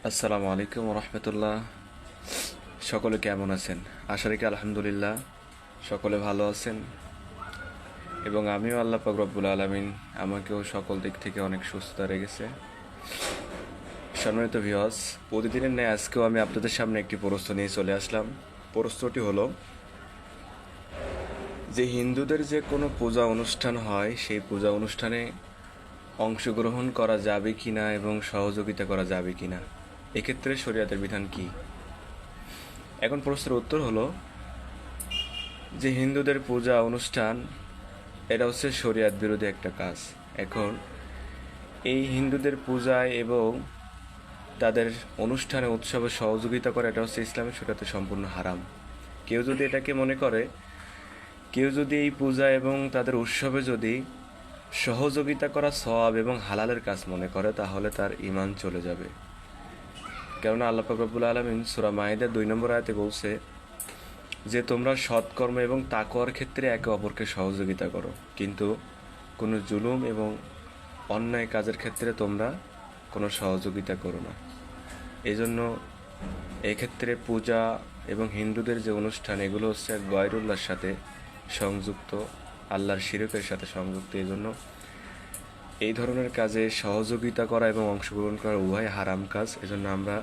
আসসালামু আলাইকুম রহমতুল্লাহ। সকলে কেমন আছেন? আশা রাখি আলহামদুলিল্লাহ সকলে ভালো আছেন এবং আমিও আল্লাহ পাক রব্বুল আলামিন আমাকেও সকল দিক থেকে অনেক সুস্থতা রেখেছে। সম্মানিত ভিউয়ার্স, প্রতিদিনের ন্যায় আজকেও আমি আপনাদের সামনে একটি প্রশ্ন নিয়ে চলে আসলাম। প্রশ্নটি হলো যে হিন্দুদের যে কোনো পূজা অনুষ্ঠান হয় সেই পূজা অনুষ্ঠানে অংশগ্রহণ করা যাবে কিনা এবং সহযোগিতা করা যাবে কিনা, এক্ষেত্রে শরীয়তের বিধান কি? এখন প্রশ্নের উত্তর হলো যে হিন্দুদের পূজা অনুষ্ঠান এটা হচ্ছে শরিয়াত বিরোধী একটা কাজ। এখন এই হিন্দুদের পূজায় এবং তাদের অনুষ্ঠানে উৎসবে সহযোগিতা করা এটা হচ্ছে ইসলামের শরিয়াতে সম্পূর্ণ হারাম। কেউ যদি এটাকে মনে করে, কেউ যদি এই পূজা এবং তাদের উৎসবে যদি সহযোগিতা করা সওয়াব এবং হালালের কাজ মনে করে, তাহলে তার ঈমান চলে যাবে। কেননা আল্লাহ পাক রব্বুল আলামিন সূরা মাইদার 2 নম্বর আয়াতে বলছে যে তোমরা সৎকর্ম এবং তাকওয়ার ক্ষেত্রে একে অপরকে সহযোগিতা করো, কিন্তু কোনো জুলুম এবং অন্যায় কাজের ক্ষেত্রে তোমরা কোনো সহযোগিতা করো না। এই জন্য এক্ষেত্রে পূজা এবং হিন্দুদের যে অনুষ্ঠান এগুলো হচ্ছে গয়রুল্লাহর সাথে সংযুক্ত, আল্লাহর শিরকের সাথে সংযুক্ত। এই জন্য এই ধরনের কাজে সহযোগিতা করা এবং অংশগ্রহণ করা উভয় হারাম কাজ। এজন্য আমরা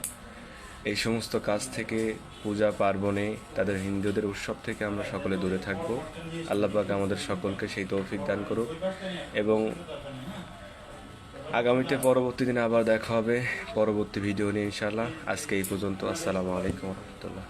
এই সমস্ত কাজ থেকে, পূজা পার্বণে, তাদের হিন্দুদের উৎসব থেকে আমরা সকলে দূরে থাকব। আল্লাহ পাক আমাদের সকলকে সেই তৌফিক দান করুক এবং আগামীতে পরবর্তী দিনে আবার দেখা হবে পরবর্তী ভিডিও নিয়ে ইনশাআল্লাহ। আজকে এই পর্যন্ত। আসসালামু আলাইকুম রহমতুল্লাহ।